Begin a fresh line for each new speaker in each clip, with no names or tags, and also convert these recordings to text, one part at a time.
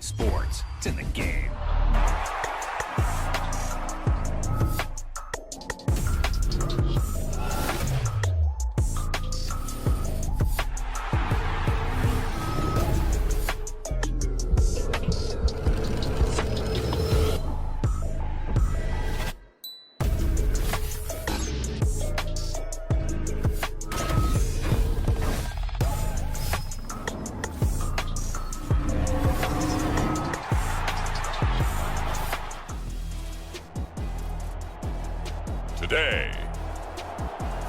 sports. It's in the game.
Today,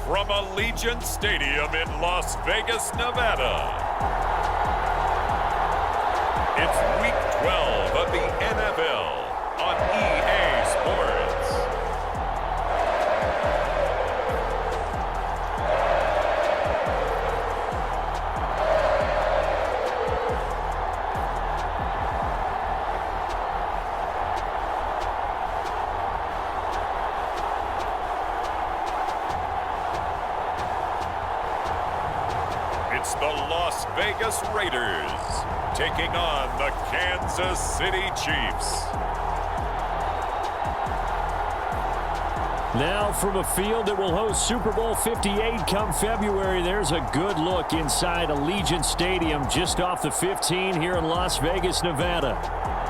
from Allegiant Stadium in Las Vegas, Nevada, it's Week 12 of the NFL on EA Sports. It's the Las Vegas Raiders taking on the Kansas City Chiefs.
Now from a field that will host Super Bowl 58 come February, there's a good look inside Allegiant Stadium just off the 15 here in Las Vegas, Nevada.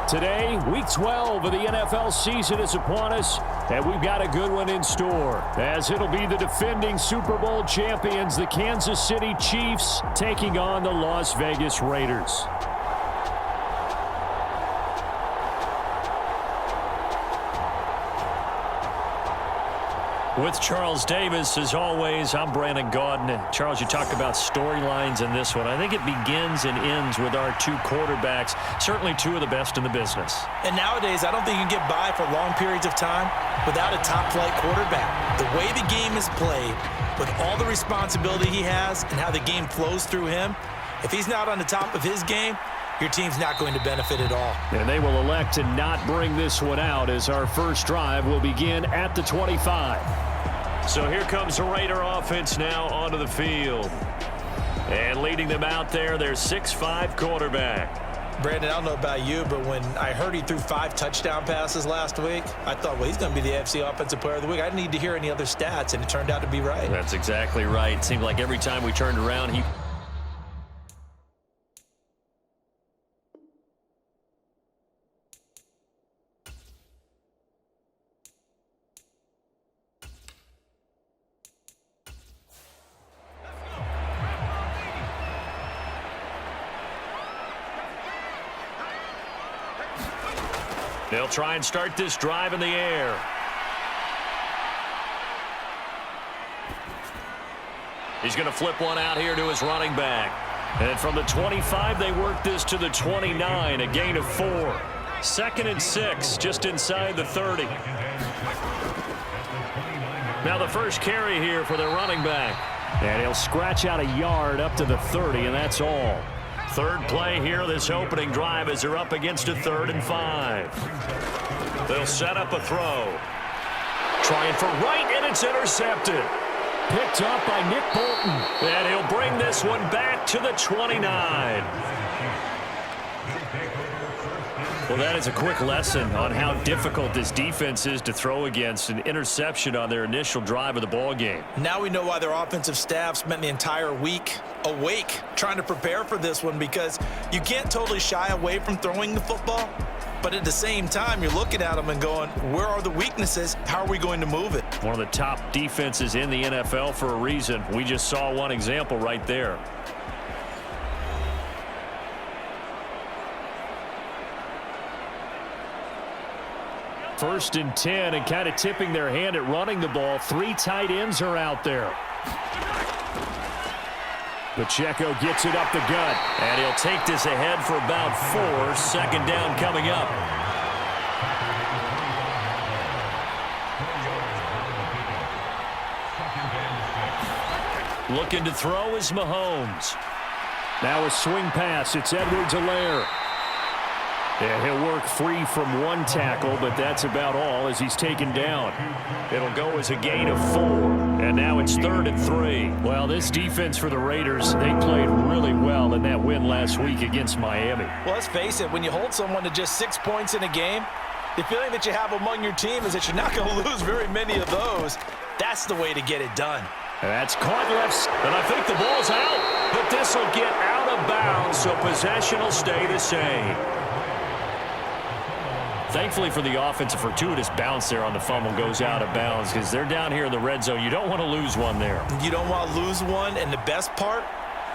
Today, Week 12 of the NFL season is upon us, and we've got a good one in store, as it'll be the defending Super Bowl champions, the Kansas City Chiefs, taking on the Las Vegas Raiders. With Charles Davis, as always, I'm Brandon Gaudin. And Charles, you talked about storylines in this one. I think it begins and ends with our two quarterbacks, certainly two of the best in the business.
And nowadays, I don't think you can get by for long periods of time without a top-flight quarterback. The way the game is played, with all the responsibility he has and how the game flows through him, if he's not on the top of his game, your team's not going to benefit at all.
And they will elect to not bring this one out, as our first drive will begin at the 25. So here comes the Raider offense now onto the field. And leading them out there, their 6'5" quarterback.
Brandon, I don't know about you, but when I heard he threw 5 touchdown passes last week, I thought, well, he's going to be the AFC Offensive Player of the Week. I didn't need to hear any other stats, and it turned out to be right.
That's exactly right. It seemed like every time we turned around, he... They'll try and start this drive in the air. He's going to flip one out here to his running back. And from the 25, they work this to the 29, a gain of 4. 2nd and 6, just inside the 30. Now the first carry here for their running back. And he'll scratch out a yard up to the 30, and that's all. Third play here, this opening drive, as they're up against a 3rd and 5. They'll set up a throw. Trying for right, and it's intercepted. Picked up by Nick Bolton. And he'll bring this one back to the 29. Well, that is a quick lesson on how difficult this defense is to throw against. An interception on their initial drive of the ball game.
Now we know why their offensive staff spent the entire week awake trying to prepare for this one, because you can't totally shy away from throwing the football, but at the same time, you're looking at them and going, where are the weaknesses? How are we going to move it?
One of the top defenses in the NFL for a reason. We just saw one example right there. First and 10, and kind of tipping their hand at running the ball. 3 tight ends are out there. Pacheco gets it up the gut, and he'll take this ahead for about 4. 2nd down coming up. Looking to throw is Mahomes. Now a swing pass. It's Edwards-Helaire. Yeah, he'll work free from one tackle, but that's about all as he's taken down. It'll go as a gain of 4, and now it's 3rd and 3. Well, this defense for the Raiders, they played really well. in that win last week against Miami.
Well, let's face it, when you hold someone to just 6 points in a game, the feeling that you have among your team is that you're not going to lose very many of those. That's the way to get it done.
That's caught left, and I think the ball's out. But this will get out of bounds, so possession will stay the same. Thankfully for the offense, a fortuitous bounce there on the fumble goes out of bounds because they're down here in the red zone. You don't want to lose one there.
You don't want to lose one, and the best part,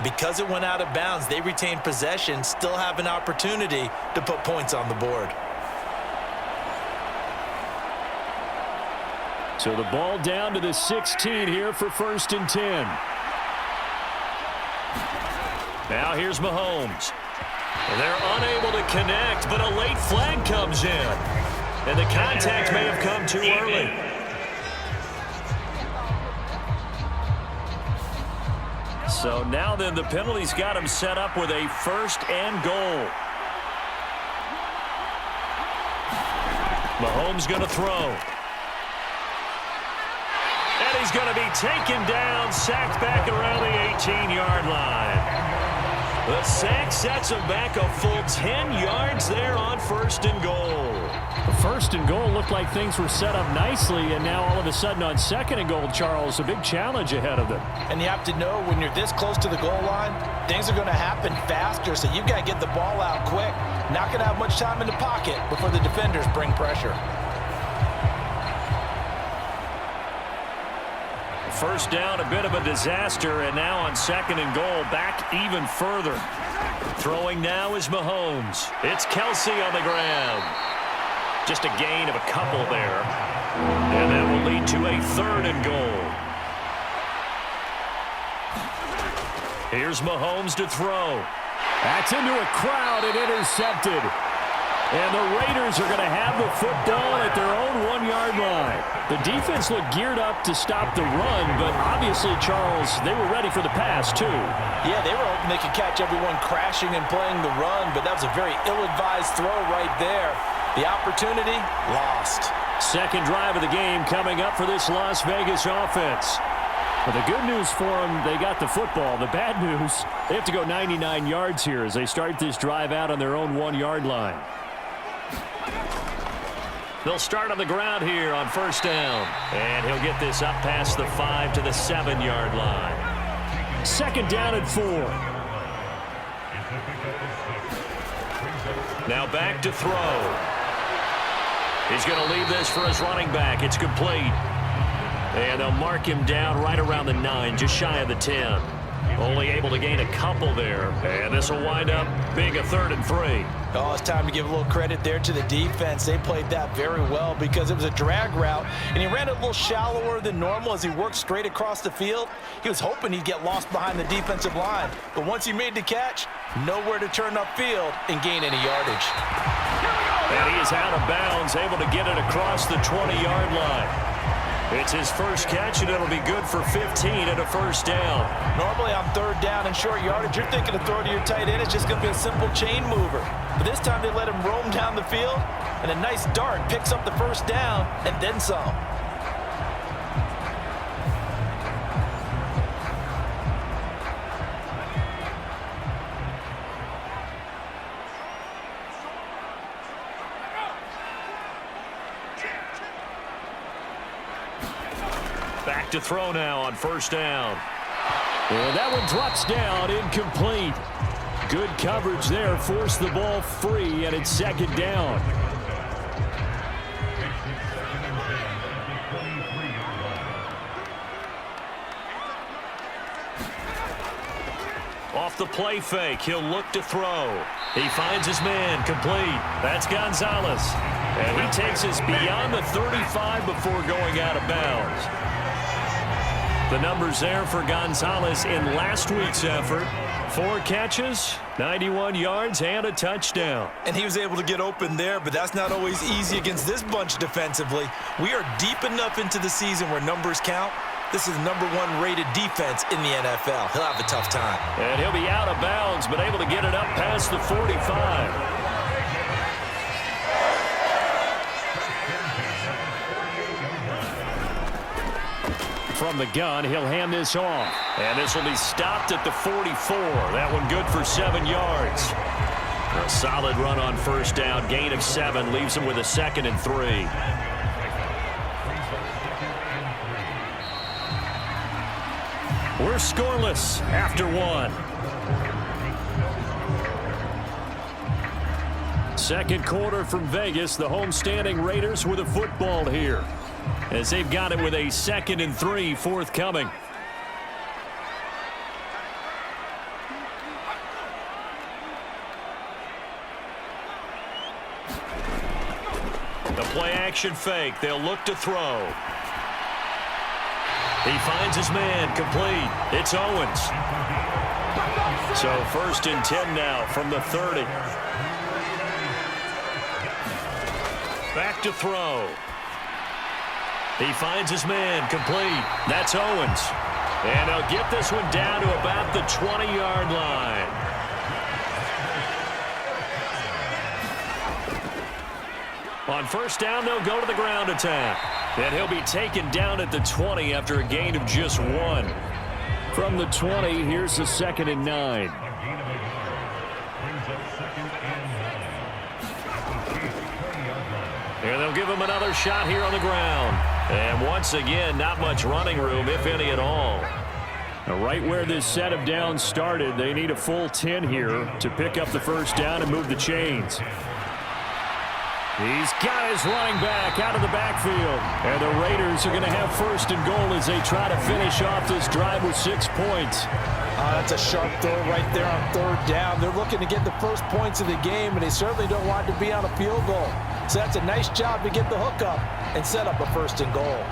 because it went out of bounds, they retain possession, still have an opportunity to put points on the board.
So the ball down to the 16 here for 1st and 10. Now here's Mahomes. They're unable to connect, but a late flag comes in. And the contact may have come too early. So now then the penalty's got him set up with a 1st and goal. Mahomes going to throw. And he's going to be taken down, sacked back around the 18-yard line. The sack sets him back a full 10 yards there on 1st and goal. The 1st and goal looked like things were set up nicely, and now all of a sudden on 2nd and goal, Charles, a big challenge ahead of them.
And you have to know when you're this close to the goal line, things are going to happen faster, so you've got to get the ball out quick. Not going to have much time in the pocket before the defenders bring pressure.
1st down, a bit of a disaster, and now on 2nd and goal, back even further. Throwing now is Mahomes. It's Kelsey on the ground. Just a gain of a couple there. And that will lead to a 3rd and goal. Here's Mahomes to throw. That's into a crowd and intercepted. And the Raiders are going to have the football at their own 1-yard line. The defense looked geared up to stop the run, but obviously, Charles, they were ready for the pass, too.
Yeah, they were hoping they could catch everyone crashing and playing the run, but that was a very ill-advised throw right there. The opportunity, lost.
2nd drive of the game coming up for this Las Vegas offense. But the good news for them, they got the football. The bad news, they have to go 99 yards here as they start this drive out on their own 1-yard line. They'll start on the ground here on 1st down. And he'll get this up past the 5 to the 7-yard line. 2nd down and 4. Now back to throw. He's going to leave this for his running back. It's complete. And they'll mark him down right around the 9, just shy of the 10. Only able to gain a couple there. And this will wind up being a 3rd and 3.
Oh, it's time to give a little credit there to the defense. They played that very well because it was a drag route, and he ran it a little shallower than normal as he worked straight across the field. He was hoping he'd get lost behind the defensive line, but once he made the catch, nowhere to turn upfield and gain any yardage.
And he is out of bounds, able to get it across the 20-yard line. It's his first catch, and it'll be good for 15 and a 1st down.
Normally on 3rd down and short yardage, you're thinking of throwing to your tight end. It's just going to be a simple chain mover. But this time they let him roam down the field, and a nice dart picks up the 1st down and then some.
Back to throw now on 1st down. And that one drops down, incomplete. Good coverage there, forced the ball free, and it's 2nd down. Off the play fake, he'll look to throw. He finds his man, complete. That's Gonzalez. And he takes us beyond the 35 before going out of bounds. The numbers there for Gonzalez in last week's effort. 4 catches, 91 yards, and a touchdown.
And he was able to get open there, but that's not always easy against this bunch defensively. We are deep enough into the season where numbers count. This is the #1 rated defense in the NFL. He'll have a tough time.
And he'll be out of bounds, but able to get it up past the 45. From the gun, he'll hand this off. And this will be stopped at the 44. That one good for 7 yards. A solid run on first down. Gain of 7 leaves him with a 2nd and 3. We're scoreless after 1. Second quarter from Vegas. The homestanding Raiders with a football here, as they've got it with a 2nd and 3 forthcoming. The play action fake. They'll look to throw. He finds his man, complete. It's Owens. So 1st and 10 now from the 30. Back to throw. He finds his man, complete. That's Owens. And he'll get this one down to about the 20-yard line. On first down, they'll go to the ground attack. And he'll be taken down at the 20 after a gain of just 1. From the 20, here's the 2nd and 9. And they'll give him another shot here on the ground. And once again, not much running room, if any at all. Now, right where this set of downs started, they need a full 10 here to pick up the first down and move the chains. He's got his running back out of the backfield. And the Raiders are going to have 1st and goal as they try to finish off this drive with 6 points.
That's a sharp throw right there on 3rd down. They're looking to get the first points of the game, and they certainly don't want to be on a field goal. So that's a nice job to get the hook up and set up a 1st and goal.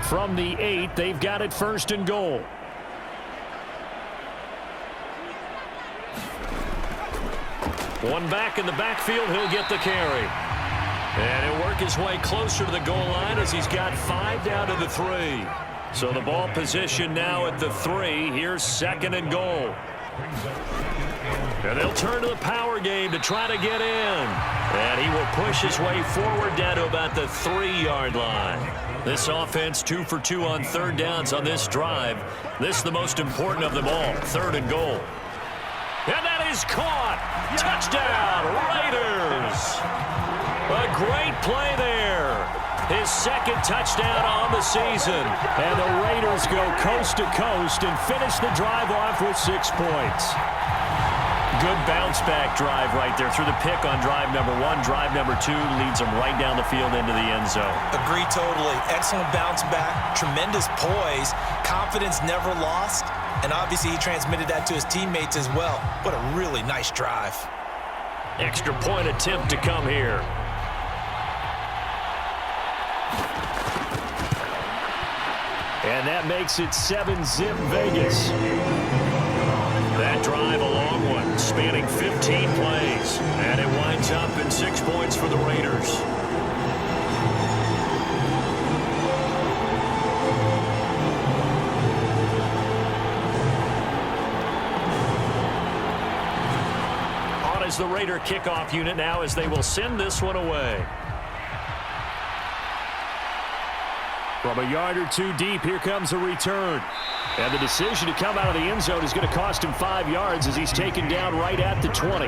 From the 8, they've got it 1st and goal. One back in the backfield, he'll get the carry. And he'll work his way closer to the goal line as he's got 5 down to the 3. So the ball position now at the 3. Here's 2nd and goal. And they'll turn to the power game to try to get in. And he will push his way forward down to about the 3-yard line. This offense 2 for 2 on 3rd downs on this drive. This is the most important of them all, 3rd and goal. And that is caught. Touchdown, Raiders. A great play there. His 2nd touchdown on the season. And the Raiders go coast to coast and finish the drive off with 6 points. Good bounce-back drive right there through the pick on drive number 1. Drive number 2 leads them right down the field into the end zone.
Agree totally. Excellent bounce back. Tremendous poise. Confidence never lost. And obviously he transmitted that to his teammates as well. What a really nice drive.
Extra point attempt to come here. And that makes it 7-zip Vegas. That drive, a long one, spanning 15 plays. And it winds up in 6 points for the Raiders. On is the Raider kickoff unit now as they will send this one away. From a yard or 2 deep, here comes a return. And the decision to come out of the end zone is going to cost him 5 yards as he's taken down right at the 20.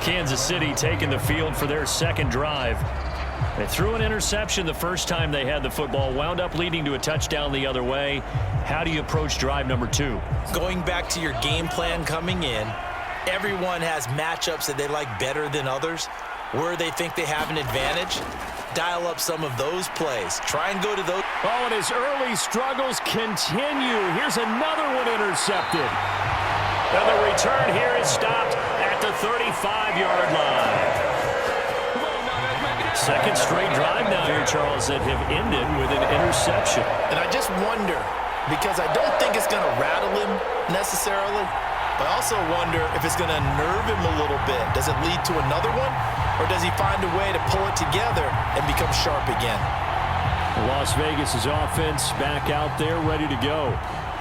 Kansas City taking the field for their 2nd drive. They threw an interception the first time they had the football, wound up leading to a touchdown the other way. How do you approach drive number 2?
Going back to your game plan coming in, everyone has matchups that they like better than others. Where they think they have an advantage, dial up some of those plays. Try and go to those.
Oh, and his early struggles continue. Here's another one intercepted. And the return here is stopped at the 35-yard line. 2nd straight drive now here, Charles, that have ended with an interception.
And I just wonder, because I don't think it's going to rattle him necessarily, but I also wonder if it's going to nerve him a little bit. Does it lead to another one? Or does he find a way to pull it together and become sharp again?
Las Vegas' offense back out there ready to go.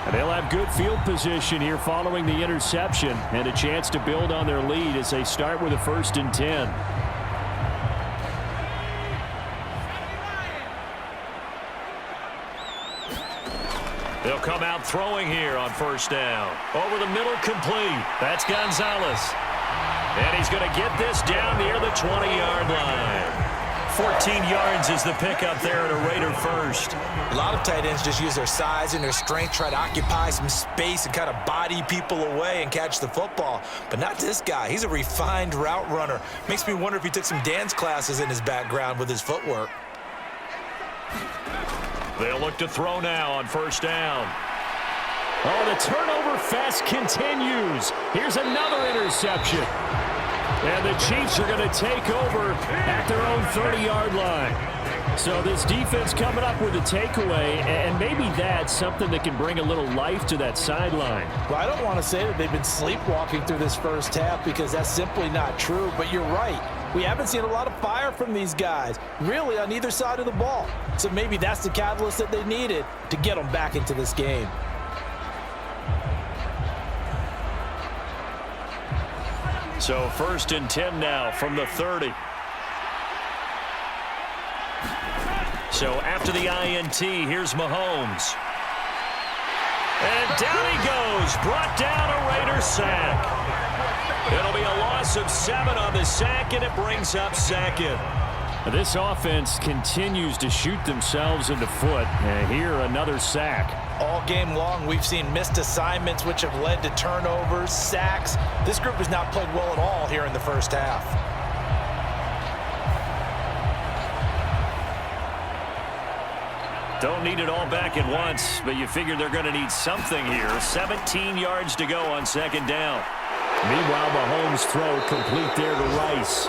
And they'll have good field position here following the interception and a chance to build on their lead as they start with a 1st and 10. They'll come out throwing here on 1st down. Over the middle, complete. That's Gonzalez. And he's going to get this down near the 20-yard line. 14 yards is the pickup there at a Raider 1st.
A lot of tight ends just use their size and their strength, try to occupy some space and kind of body people away and catch the football. But not this guy. He's a refined route runner. Makes me wonder if he took some dance classes in his background with his footwork.
They'll look to throw now on 1st down. Oh, the turnover fest continues. Here's another interception. And the Chiefs are going to take over at their own 30-yard line. So this defense coming up with a takeaway, and maybe that's something that can bring a little life to that sideline.
Well, I don't want to say that they've been sleepwalking through this first half because that's simply not true, but you're right. We haven't seen a lot of fire from these guys, really, on either side of the ball. So maybe that's the catalyst that they needed to get them back into this game.
So 1st and 10 now from the 30. So after the INT, here's Mahomes. And down he goes, brought down a Raider sack. It'll be a loss of 7 on the sack, and it brings up 2nd. This offense continues to shoot themselves in the foot. And here, another sack.
All game long, we've seen missed assignments, which have led to turnovers, sacks. This group has not played well at all here in the first half.
Don't need it all back at once, but you figure they're going to need something here. 17 yards to go on 2nd down. Meanwhile, Mahomes' throw complete there to Rice.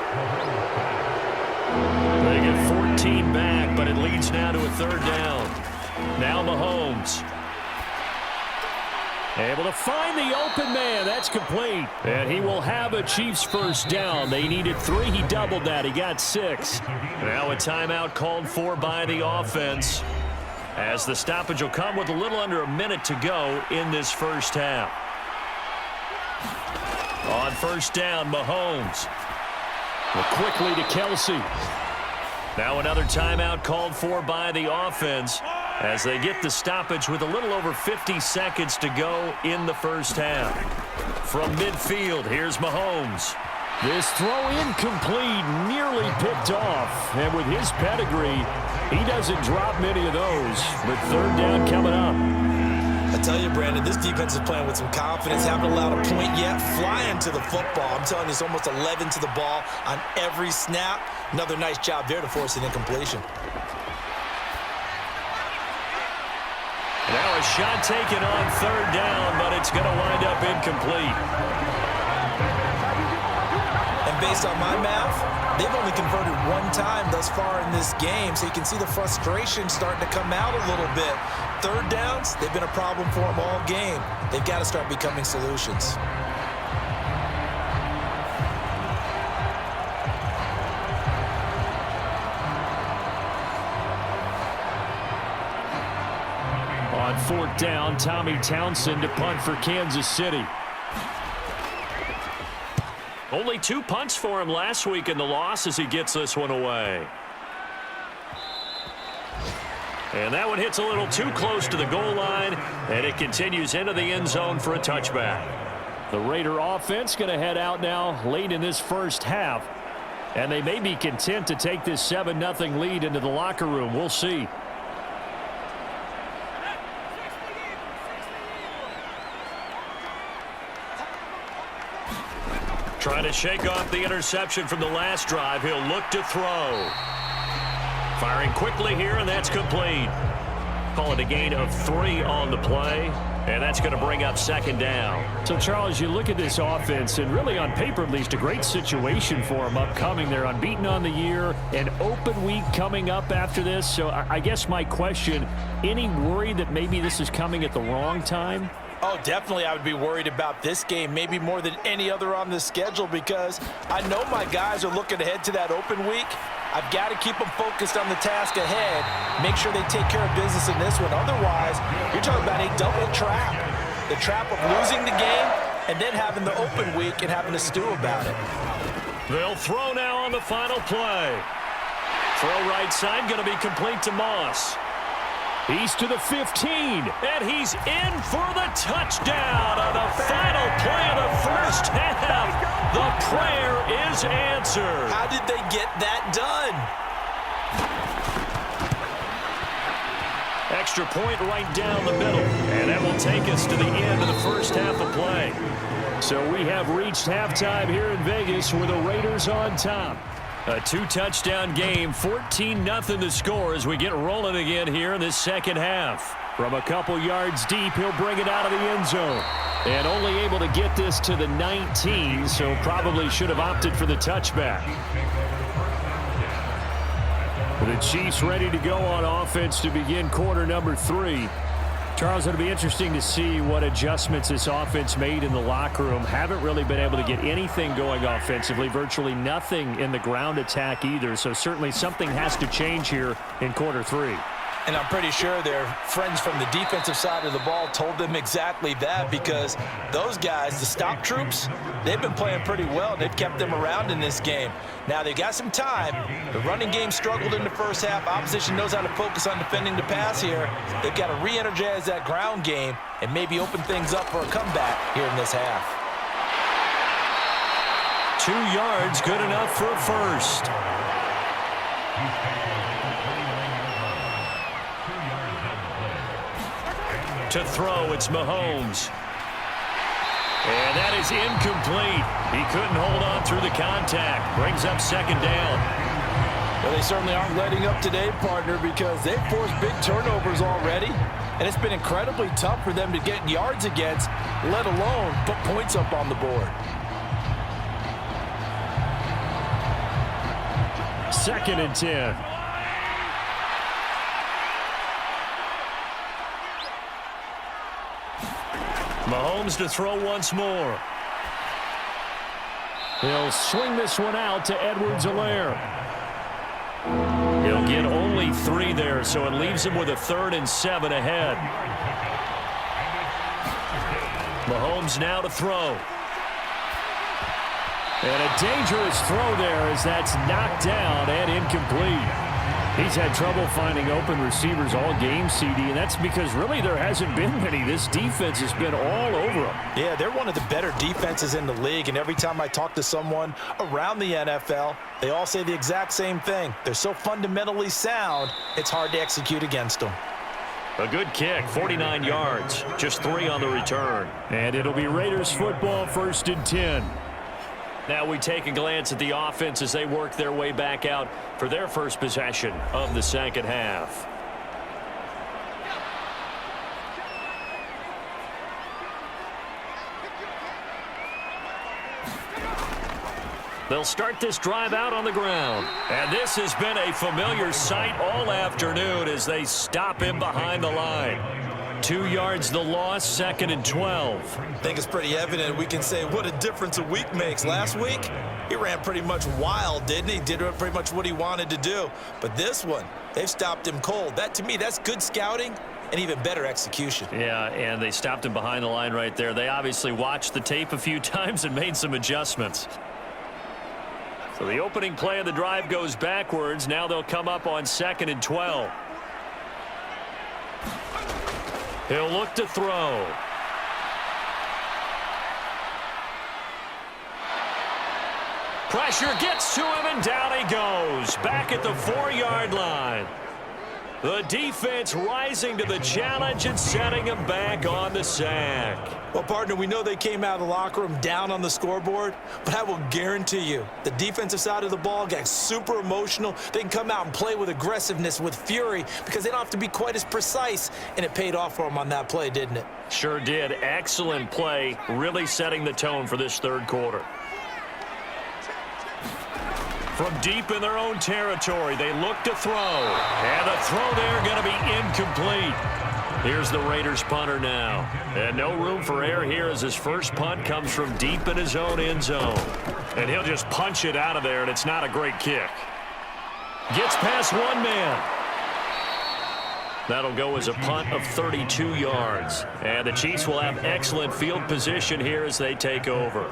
They get 14 back, but it leads now to a 3rd down. Now Mahomes. Able to find the open man. That's complete. And he will have a Chiefs 1st down. They needed 3. He doubled that. He got 6. Now a timeout called for by the offense, as the stoppage will come with a little under a minute to go in this first half. On 1st down, Mahomes. Quickly to Kelsey. Now another timeout called for by the offense as they get the stoppage with a little over 50 seconds to go in the first half. From midfield, here's Mahomes. This throw incomplete, nearly picked off. And with his pedigree, he doesn't drop many of those. But 3rd down coming up.
I tell you, Brandon, this defense is playing with some confidence. Haven't allowed a point yet. Flying to the football. I'm telling you, it's almost 11 to the ball on every snap. Another nice job there to force an incompletion.
Now a shot taken on 3rd down, but it's going to wind up incomplete.
And based on my math, they've only converted 1 time thus far in this game, so you can see the frustration starting to come out a little bit. 3rd downs, they've been a problem for them all game. They've got to start becoming solutions.
On 4th down, Tommy Townsend to punt for Kansas City. Only 2 punts for him last week in the loss as he gets this one away. And that one hits a little too close to the goal line, and it continues into the end zone for a touchback. The Raider offense going to head out now late in this first half, and they may be content to take this 7-0 lead into the locker room. We'll see. Trying to shake off the interception from the last drive. He'll look to throw. Firing quickly here, and that's complete. Call it a gain of 3 on the play, and that's going to bring up 2nd down. So, Charles, you look at this offense, and really on paper at least, a great situation for them upcoming. They're unbeaten on the year, an open week coming up after this. So I guess my question, any worry that maybe this is coming at the wrong time?
Oh, definitely I would be worried about this game, maybe more than any other on the schedule, because I know my guys are looking ahead to that open week. I've got to keep them focused on the task ahead, make sure they take care of business in this one. Otherwise, you're talking about a double trap. The trap of losing the game and then having the open week and having to stew about it.
They'll throw now on the final play. Throw right side, going to be complete to Moss. He's to the 15, and he's in for the touchdown on the final play of the first half. The prayer is answered.
How did they get that done?
Extra point right down the middle, and that will take us to the end of the first half of play. So we have reached halftime here in Vegas with the Raiders on top. A two-touchdown game, 14-0 the score as we get rolling again here in this second half. From a couple yards deep, he'll bring it out of the end zone. And only able to get this to the 19, so probably should have opted for the touchback. The Chiefs ready to go on offense to begin quarter number 3. Charles, it'll be interesting to see what adjustments this offense made in the locker room. Haven't really been able to get anything going offensively, virtually nothing in the ground attack either. So certainly something has to change here in quarter 3.
And I'm pretty sure their friends from the defensive side of the ball told them exactly that, because those guys, the stop troops, they've been playing pretty well. They've kept them around in this game. Now they got some time. The running game struggled in the first half. Opposition knows how to focus on defending the pass here. They've got to re-energize that ground game and maybe open things up for a comeback here in this half.
2 yards, good enough for a first. To throw, it's Mahomes. And that is incomplete. He couldn't hold on through the contact. Brings up second down.
Well, they certainly aren't letting up today, partner, because they've forced big turnovers already. And it's been incredibly tough for them to get yards against, let alone put points up on the board.
Second and 10. Mahomes to throw once more. He'll swing this one out to Edwards-Helaire. He'll get only 3 there, so it leaves him with a 3rd and 7 ahead. Mahomes now to throw. And a dangerous throw there as that's knocked down and incomplete. He's had trouble finding open receivers all game, CD, and that's because really there hasn't been many. This defense has been all over them.
Yeah, they're one of the better defenses in the league, and every time I talk to someone around the NFL, they all say the exact same thing. They're so fundamentally sound, it's hard to execute against them.
A good kick, 49 yards, just 3 on the return. And it'll be Raiders football, 1st and 10. Now we take a glance at the offense as they work their way back out for their first possession of the second half. They'll start this drive out on the ground. And this has been a familiar sight all afternoon as they stop him behind the line. 2 yards the loss, 2nd and 12.
I think it's pretty evident. We can say what a difference a week makes. Last week, he ran pretty much wild, didn't he? Did pretty much what he wanted to do. But this one, they've stopped him cold. That, to me, that's good scouting and even better execution.
Yeah, and they stopped him behind the line right there. They obviously watched the tape a few times and made some adjustments. So the opening play of the drive goes backwards. Now they'll come up on 2nd and 12. He'll look to throw. Pressure gets to him, and down he goes. Back at the 4-yard line. The defense rising to the challenge and setting him back on the sack.
Well, partner, we know they came out of the locker room down on the scoreboard, but I will guarantee you the defensive side of the ball got super emotional. They can come out and play with aggressiveness, with fury, because they don't have to be quite as precise, and it paid off for them on that play, didn't it?
Sure did. Excellent play, really setting the tone for this third quarter. From deep in their own territory, they look to throw. And the throw there going to be incomplete. Here's the Raiders punter now. And no room for error here as his first punt comes from deep in his own end zone. And he'll just punch it out of there, and it's not a great kick. Gets past one man. That'll go as a punt of 32 yards. And the Chiefs will have excellent field position here as they take over.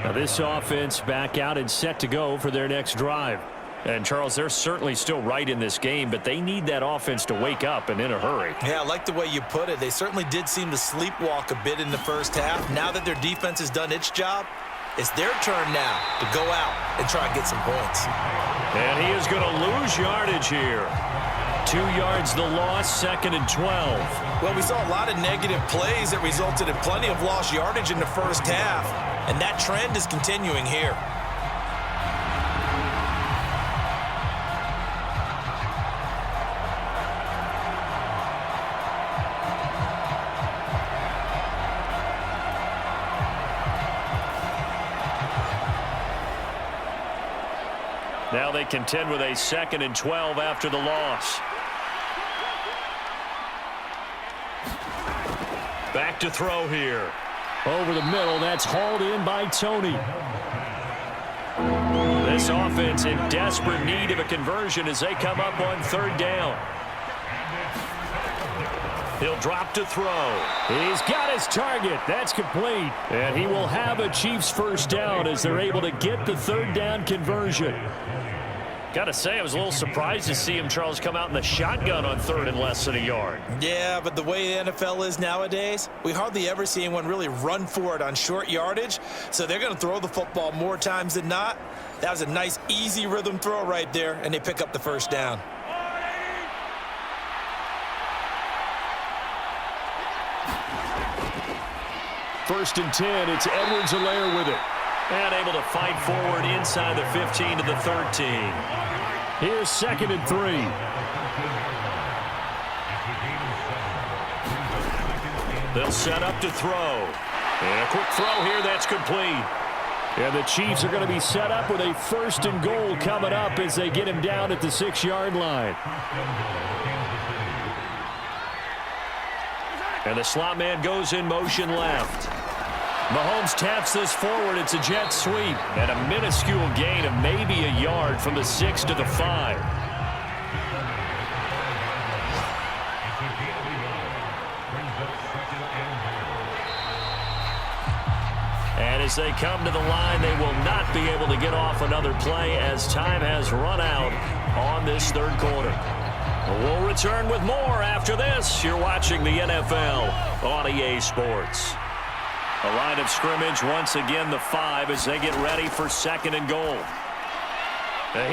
Now this offense back out and set to go for their next drive. And, Charles, they're certainly still right in this game, but they need that offense to wake up and in a hurry.
Yeah, I like the way you put it. They certainly did seem to sleepwalk a bit in the first half. Now that their defense has done its job, it's their turn now to go out and try and get some points.
And he is going to lose yardage here. 2 yards the loss, 2nd and 12.
Well, we saw a lot of negative plays that resulted in plenty of lost yardage in the first half, and that trend is continuing here.
Now they contend with a 2nd and 12 after the loss. Back to throw here. Over the middle, that's hauled in by Tony. This offense in desperate need of a conversion as they come up on 3rd down. He'll drop to throw. He's got his target. That's complete. And he will have a Chiefs first down as they're able to get the 3rd down conversion. Got to say, I was a little surprised to see him, Charles, come out in the shotgun on 3rd and less than a yard.
Yeah, but the way the NFL is nowadays, we hardly ever see anyone really run for it on short yardage. So they're going to throw the football more times than not. That was a nice, easy rhythm throw right there, and they pick up the first down.
First and 10, it's Edwards-Helaire with it. And able to fight forward inside the 15 to the 13. Here's 2nd and 3. They'll set up to throw. And a quick throw here, that's complete. And the Chiefs are going to be set up with a 1st and goal coming up as they get him down at the 6-yard line. And the slot man goes in motion left. Mahomes taps this forward. It's a jet sweep. And a minuscule gain of maybe a yard from the 6 to the 5. And as they come to the line, they will not be able to get off another play as time has run out on this 3rd quarter. We'll return with more after this. You're watching the NFL on EA Sports. A line of scrimmage, once again the 5 as they get ready for 2nd and goal.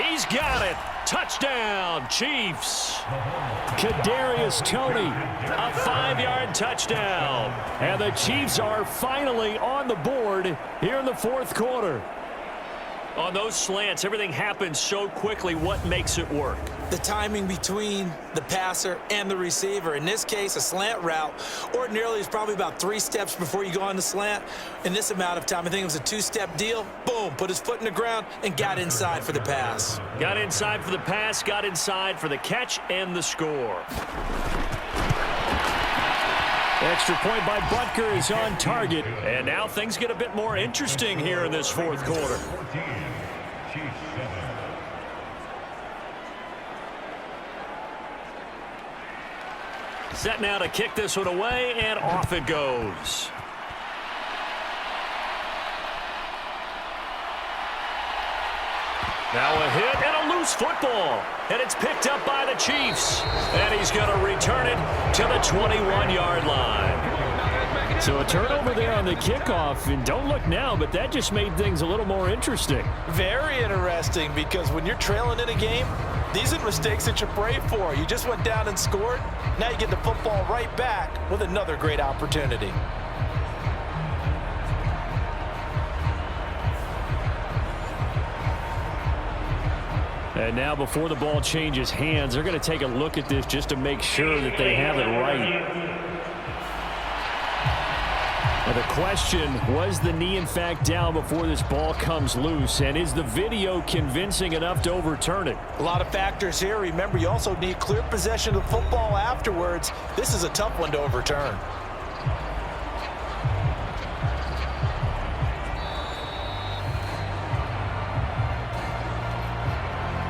He's got it. Touchdown, Chiefs. Kadarius Toney, a 5-yard touchdown. And the Chiefs are finally on the board here in the 4th quarter. On those slants, everything happens so quickly. What makes it work?
The timing between the passer and the receiver. In this case, a slant route ordinarily is probably about 3 steps before you go on the slant. In this amount of time, I think it was a 2-step deal. Boom, put his foot in the ground and got inside for the pass.
Got inside for the pass, got inside for the catch and the score. Extra point by Butker is on target. And now things get a bit more interesting here in this 4th quarter. Set now to kick this one away, and off it goes. Now a hit and a loose football. And it's picked up by the Chiefs. And he's going to return it to the 21-yard line. So a turnover there on the kickoff. And don't look now, but that just made things a little more interesting.
Very interesting, because when you're trailing in a game, these are mistakes that you pray for. You just went down and scored. Now you get the football right back with another great opportunity.
And now before the ball changes hands, they're going to take a look at this just to make sure that they have it right. Now the question, was the knee in fact down before this ball comes loose? And is the video convincing enough to overturn it?
A lot of factors here. Remember, you also need clear possession of the football afterwards. This is a tough one to overturn.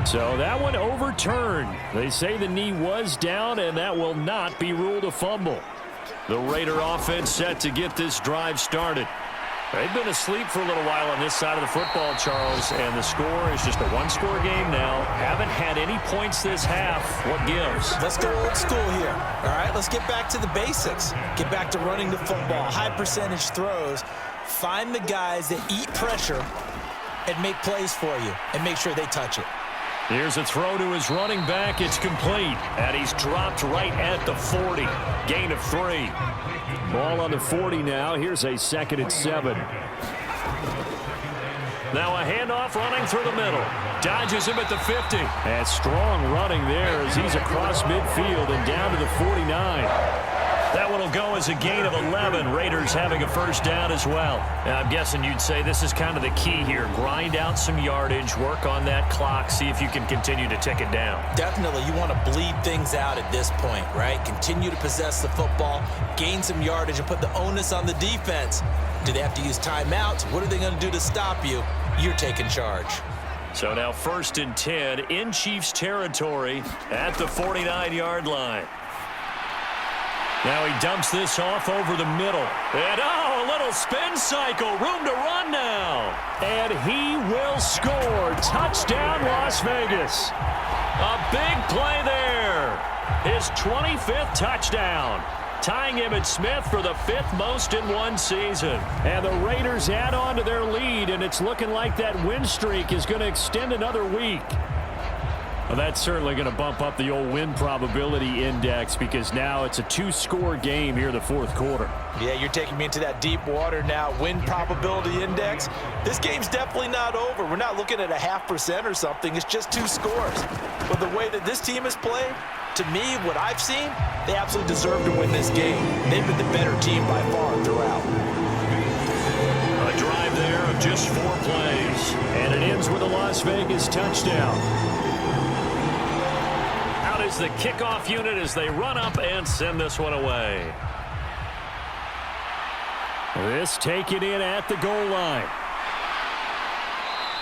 So that one overturned. They say the knee was down, and that will not be ruled a fumble. The Raider offense set to get this drive started. They've been asleep for a little while on this side of the football, Charles, and the score is just a one-score game now. Haven't had any points this half. What gives?
Let's go old school here. All right, let's get back to the basics. Get back to running the football, high-percentage throws. Find the guys that eat pressure and make plays for you and make sure they touch it.
Here's a throw to his running back. It's complete, and he's dropped right at the 40. Gain of 3. Ball on the 40 now. Here's a 2nd and 7. Now a handoff running through the middle. Dodges him at the 50. And strong running there as he's across midfield and down to the 49. That one will go as a gain of 11. Raiders having a first down as well. And I'm guessing you'd say this is kind of the key here. Grind out some yardage, work on that clock, see if you can continue to tick it down.
Definitely, you want to bleed things out at this point, right? Continue to possess the football, gain some yardage, and put the onus on the defense. Do they have to use timeouts? What are they going to do to stop you? You're taking charge.
So now 1st and 10 in Chiefs territory at the 49-yard line. Now he dumps this off over the middle. And, a little spin cycle. Room to run now. And he will score. Touchdown, Las Vegas. A big play there. His 25th touchdown. Tying Emmitt Smith for the 5th most in one season. And the Raiders add on to their lead, and it's looking like that win streak is going to extend another week. Well, that's certainly going to bump up the old win probability index because now it's a 2-score game here in the 4th quarter.
Yeah, you're taking me into that deep water now. Win probability index. This game's definitely not over. We're not looking at a 0.5% or something. It's just 2 scores. But the way that this team has played, to me, what I've seen, they absolutely deserve to win this game. They've been the better team by far throughout.
A drive there of just 4 plays. And it ends with a Las Vegas touchdown. Is the kickoff unit as they run up and send this one away. This taken in at the goal line.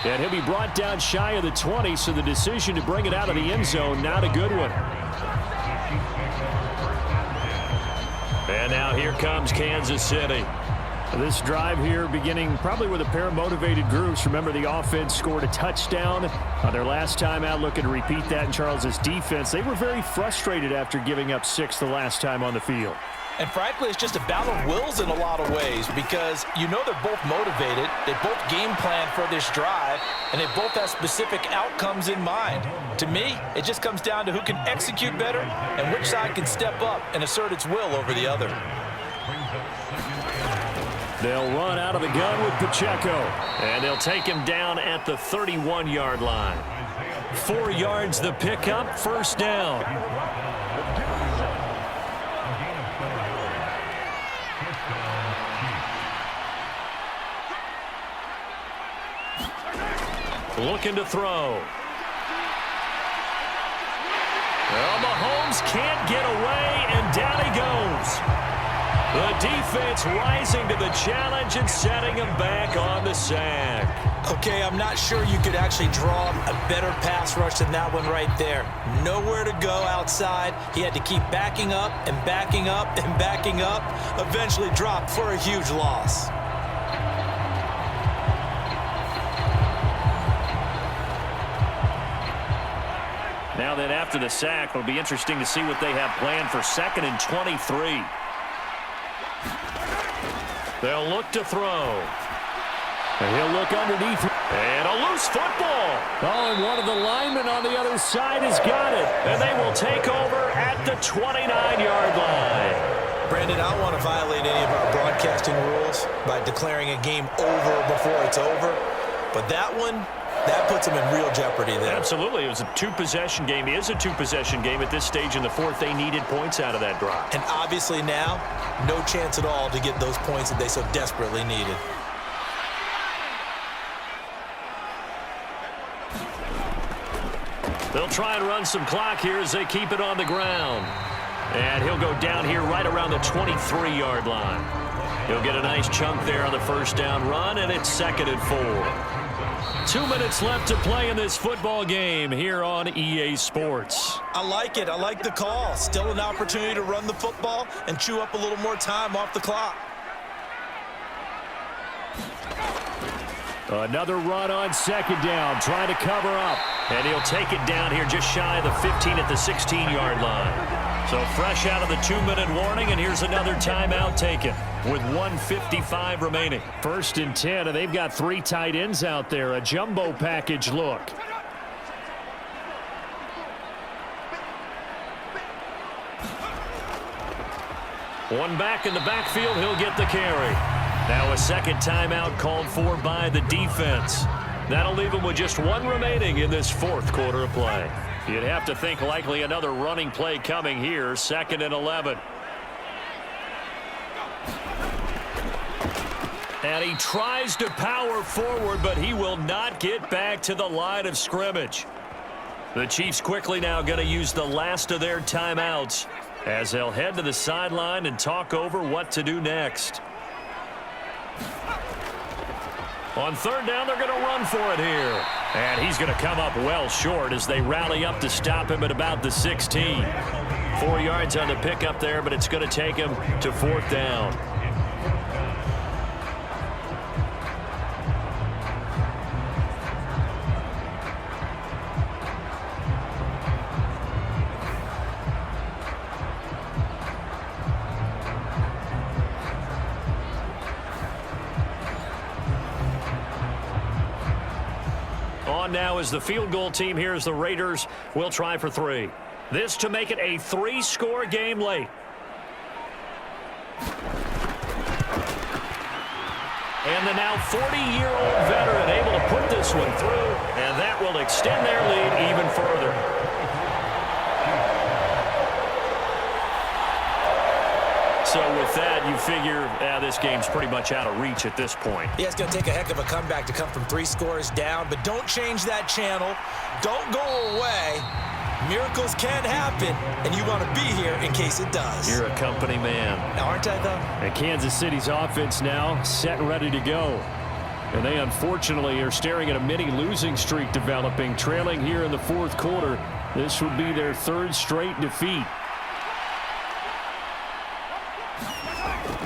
And he'll be brought down shy of the 20, so the decision to bring it out of the end zone, not a good one. And now here comes Kansas City. This drive here beginning probably with a pair of motivated groups. Remember, the offense scored a touchdown on their last time out. Looking to repeat that in Charles's defense. They were very frustrated after giving up 6 the last time on the field.
And frankly, it's just a battle of wills in a lot of ways because you know they're both motivated. They both game plan for this drive, and they both have specific outcomes in mind. To me, it just comes down to who can execute better and which side can step up and assert its will over the other.
They'll run out of the gun with Pacheco, and they'll take him down at the 31-yard line. 4 yards the pickup, first down. Looking to throw. Well, Mahomes can't get away, and down he goes. The defense rising to the challenge and setting him back on the sack.
Okay, I'm not sure you could actually draw a better pass rush than that one right there. Nowhere to go outside. He had to keep backing up and backing up and backing up. Eventually dropped for a huge loss.
Now then, after the sack, it'll be interesting to see what they have planned for 2nd and 23. They'll look to throw. And he'll look underneath. And a loose football. Oh, and one of the linemen on the other side has got it. And they will take over at the 29-yard line.
Brandon, I don't want to violate any of our broadcasting rules by declaring a game over before it's over. But that one, that puts them in real jeopardy there.
Absolutely. It was a 2-possession game. It is a 2-possession game at this stage in the 4th. They needed points out of that drive.
And obviously now, no chance at all to get those points that they so desperately needed.
They'll try and run some clock here as they keep it on the ground. And he'll go down here right around the 23-yard line. He'll get a nice chunk there on the first down run, and it's 2nd and 4. 2 minutes left to play in this football game here on EA Sports.
I like it. I like the call. Still an opportunity to run the football and chew up a little more time off the clock.
Another run on second down, trying to cover up. And he'll take it down here just shy of the 15 at the 16-yard line. So fresh out of the 2-minute warning, and here's another timeout taken with 1:55 remaining. 1st and 10, and they've got 3 tight ends out there. A jumbo package look. One back in the backfield, he'll get the carry. Now a second timeout called for by the defense. That'll leave him with just 1 remaining in this 4th quarter of play. You'd have to think likely another running play coming here, 2nd and 11. And he tries to power forward, but he will not get back to the line of scrimmage. The Chiefs quickly now going to use the last of their timeouts as they'll head to the sideline and talk over what to do next. On 3rd down, they're going to run for it here. And he's going to come up well short as they rally up to stop him at about the 16. 4 yards on the pickup there, but it's going to take him to 4th down. On now is the field goal team. Here's the Raiders. Will try for 3. This to make it a 3-score game late. And the now 40-year-old veteran able to put this one through, and that will extend their lead even further. So with that, you figure this game's pretty much out of reach at this point.
Yeah, it's going to take a heck of a comeback to come from 3 scores down, but don't change that channel. Don't go away. Miracles can happen, and you want to be here in case it does.
You're a company man.
Aren't I, though?
And Kansas City's offense now set and ready to go. And they unfortunately are staring at a mini losing streak developing, trailing here in the 4th quarter. This would be their 3rd straight defeat.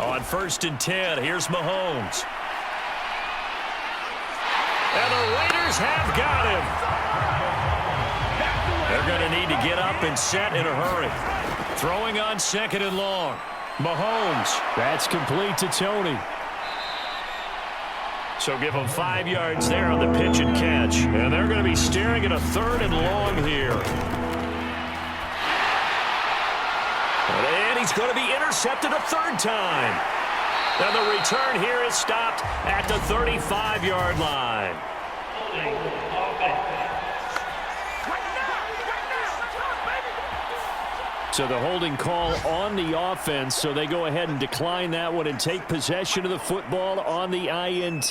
On 1st and 10, here's Mahomes. And the Raiders have got him. They're going to need to get up and set in a hurry. Throwing on 2nd and long. Mahomes. That's complete to Tony. So give them 5 yards there on the pitch and catch. And they're going to be staring at a 3rd and long here. And he's going to be intercepted a 3rd time. And the return here is stopped at the 35-yard line. So the holding call on the offense, so they go ahead and decline that one and take possession of the football on the INT.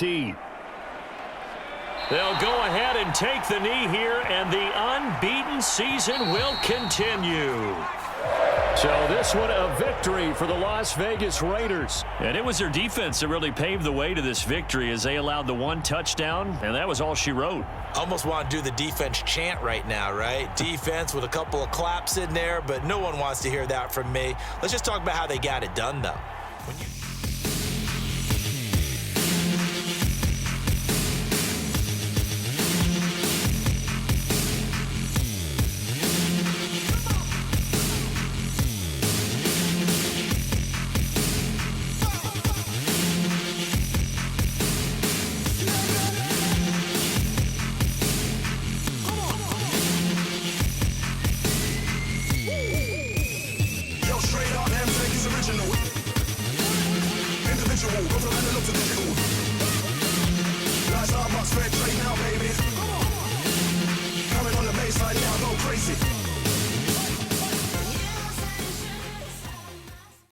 They'll go ahead and take the knee here, and the unbeaten season will continue. So this one a victory for the Las Vegas Raiders. And it was their defense that really paved the way to this victory as they allowed the 1 touchdown, and that was all she wrote.
Almost want to do the defense chant right now, right? Defense with a couple of claps in there, but no one wants to hear that from me. Let's just talk about how they got it done, though. When you